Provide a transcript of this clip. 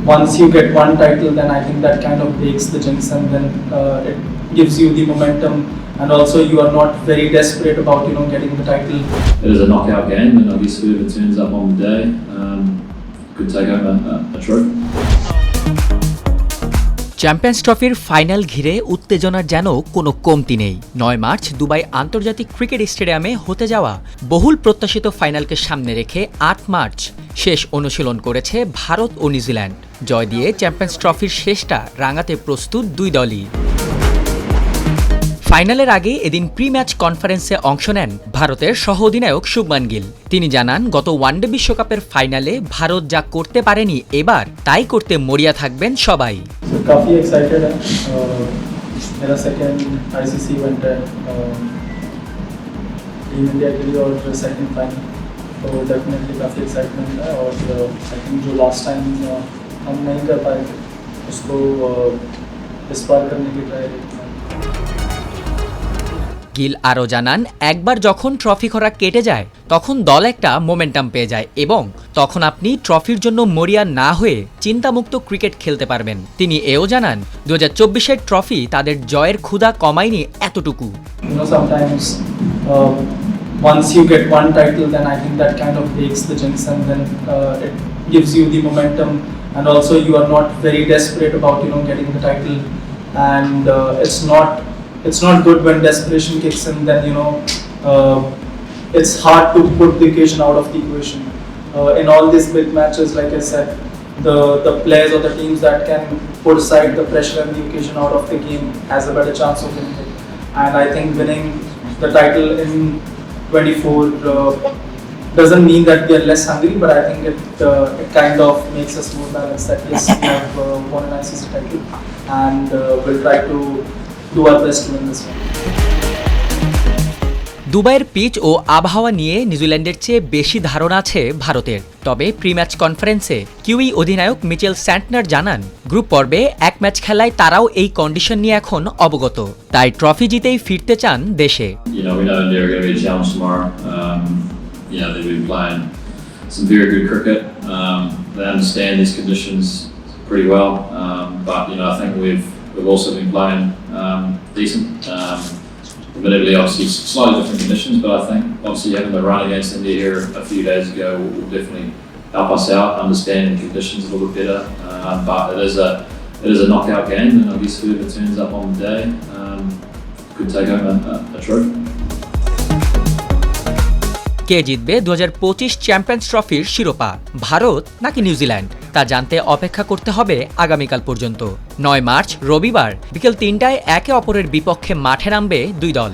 once you get one title, then I think that kind of breaks the jinx, and then it gives you the momentum, and also you are not very desperate about getting the title. It is a knockout game, and I guess whoever turns up on the day could take home a trophy. Champions ট্রফির final ঘিরে উত্তেজনার যেন কোনো কমতি নেই। ৯ March Dubai আন্তর্জাতিক cricket স্টেডিয়ামে হতে যাওয়া বহুল প্রত্যাশিত ফাইনালকে সামনে রেখে ৮ মার্চ শেষ অনুশীলন করেছে ভারত ও নিউজিল্যান্ড। জয় দিয়ে চ্যাম্পিয়ন্স ট্রফির শেষটা রাঙাতে প্রস্তুত দুই দলই। ফাইনালের আগে এদিন প্রি ম্যাচ কনফারেন্সে অংশ নেন ভারতের সহ অধিনায়ক শুভমান গিল। তিনি জানান, গত ওয়ানডে বিশ্বকাপের ফাইনালে ভারত যা করতে পারেনি এবার তাই করতে মরিয়া থাকবেন সবাই। काफ़ी एक्साइटेड है। मेरा सेकंड आईसीसी इवेंट है टीम इंडिया के लिए और सेकंड फाइनल, तो डेफिनेटली काफ़ी एक्साइटमेंट है। और आई थिंक जो लास्ट टाइम हम नहीं कर पाए थे उसको इस बार करने की ट्राई करते हैं। গিল আরও জানান, একবার যখন ট্রফি খরা কেটে যায় তখন দল একটা মোমেন্টাম পেয়ে যায় এবং তখন আপনি ট্রফির জন্য মরিয়া না হয়ে চিন্তামুক্ত ক্রিকেট খেলতে পারবেন। তিনি এও জানান, 2024-এর ট্রফি তাদের জয়ের ক্ষুধা কমায়নি এতটুকু। Sometimes once you get one title, then I think that kind of breaks the jinx, and then it gives you the momentum, and also you are not very desperate about getting the title, and it's not good when desperation kicks in. Then it's hard to put the occasion out of the equation. In all these big matches, like I said, the players or the teams that can put aside the pressure and the occasion out of the game has a better chance of winning it. And I think winning the title in 24 doesn't mean that we are less hungry, but I think it kind of makes us more balanced. That yes, we have won an ICC title, and we'll try to do our best to win this one. দুবাইয়ের pitch ও আবহাওয়া নিয়ে নিউজিল্যান্ডের চেয়ে বেশি ধারণা আছে ভারতের। তবে প্রি ম্যাচ কনফারেন্সে কিউই অধিনায়ক মিচেল স্যান্টনার জানান, গ্রুপ পর্বে এক ম্যাচ খেলায় তারাও এই কন্ডিশন নিয়ে এখন অবগত, তাই ট্রফি জিতেই ফিরতে চান দেশে। They've been playing some very good cricket. They understand these conditions pretty well, but I think we've also been playing decent. Admittedly, obviously, slightly different conditions, but I think obviously having the run against India here a few days ago will definitely help us out, understand the conditions a little bit better. But it is a knockout game, and I guess whoever turns up on the day could take home a trophy. কে জিতবে 2025 champions ট্রফির শিরোপা, ভারত নাকি New Zealand, তা জানতে অপেক্ষা করতে হবে আগামীকাল পর্যন্ত। 9 মার্চ রবিবার বিকেল 3টায় একে অপরের বিপক্ষে মাঠে নামবে দুই দল।